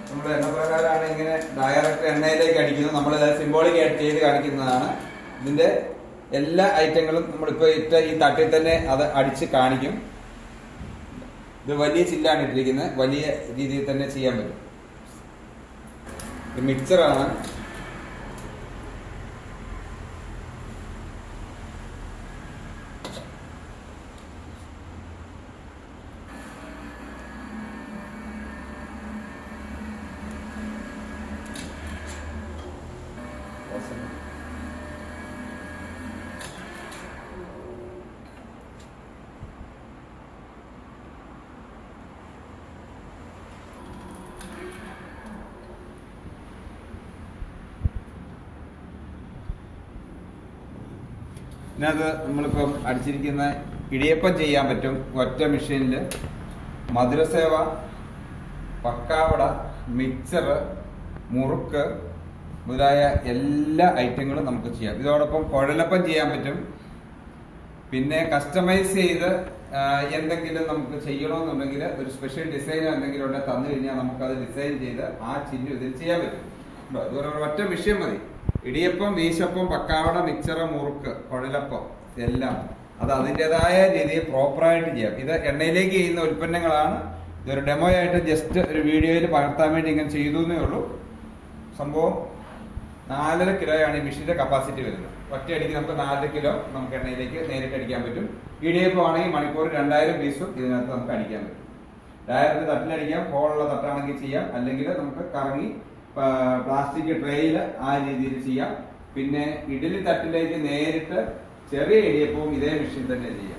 നമ്മൾ എണ്ണപ്രകാരമാണ് ഇങ്ങനെ ഡയറക്റ്റ് എണ്ണയിലേക്ക് അടിക്കുന്നത്. നമ്മൾ സിംബോളിക് ആയിട്ട് ചെയ്ത് കാണിക്കുന്നതാണ്. ഇതിന്റെ എല്ലാ ഐറ്റങ്ങളും നമ്മളിപ്പോ ഇട്ട ഈ തട്ടിൽ തന്നെ അത് അടിച്ച് കാണിക്കും. ഇത് വലിയ ചില്ലാണ് ഇട്ടിരിക്കുന്നത്, വലിയ രീതിയിൽ തന്നെ ചെയ്യാൻ പറ്റും. ഇത് മിക്സറാണ്. ഇതിനകത്ത് നമ്മളിപ്പം അടിച്ചിരിക്കുന്ന ഇടിയപ്പം ചെയ്യാൻ പറ്റും ഒറ്റ മെഷീനിൽ. മധുരസേവ, പക്കാവട, മിക്സർ, മുറുക്ക് മുതലായ എല്ലാ ഐറ്റങ്ങളും നമുക്ക് ചെയ്യാം. ഇതോടൊപ്പം കുഴലപ്പം ചെയ്യാൻ പറ്റും. പിന്നെ കസ്റ്റമൈസ് ചെയ്ത് എന്തെങ്കിലും നമുക്ക് ചെയ്യണമെന്നുണ്ടെങ്കിൽ ഒരു സ്പെഷ്യൽ ഡിസൈനോ എന്തെങ്കിലും ഉണ്ടെങ്കിൽ തന്നു കഴിഞ്ഞാൽ നമുക്കത് ഡിസൈൻ ചെയ്ത് ആ ചിഹ്നം ഇതിൽ ചെയ്യാൻ പറ്റും. ഇതുപോലെ ഒറ്റ വിഷയം മതി. ഇടിയപ്പം, വീശപ്പം, പക്കാവട, മിക്സർ, മുറുക്ക്, കുഴലപ്പം എല്ലാം അത് അതിൻ്റെതായ രീതിയിൽ പ്രോപ്പറായിട്ട് ചെയ്യാം. ഇത് എണ്ണയിലേക്ക് ചെയ്യുന്ന ഉൽപ്പന്നങ്ങളാണ്. ഇതൊരു ഡെമോ ആയിട്ട് ജസ്റ്റ് ഒരു വീഡിയോയിൽ പകർത്താൻ വേണ്ടി ഇങ്ങനെ ചെയ്തു എന്നേ ഉള്ളൂ. സംഭവം 4.5 കിലോയാണ് ഈ മെഷീന്റെ കപ്പാസിറ്റി വരുന്നത്. ഒറ്റയടിക്ക് നമുക്ക് 4 കിലോ നമുക്ക് എണ്ണയിലേക്ക് നേരിട്ട് അടിക്കാൻ പറ്റും. ഇടിയപ്പം ആണെങ്കിൽ മണിക്കൂർ 2000 പീസും ഇതിനകത്ത് നമുക്ക് അടിക്കാൻ പറ്റും. ഡയറക്റ്റ് തട്ടിലടിക്കാം, ഹോളുള്ള തട്ടാണെങ്കിൽ ചെയ്യാം, അല്ലെങ്കിൽ നമുക്ക് കറങ്ങി പ്ലാസ്റ്റിക് ട്രേയിൽ ആ രീതിയിൽ ചെയ്യാം. പിന്നെ ഇഡലി തട്ടിലേക്ക് നേരിട്ട് ചെറിയ ഇടിയപ്പവും ഇതേ മെഷീൻ തന്നെ ചെയ്യാം.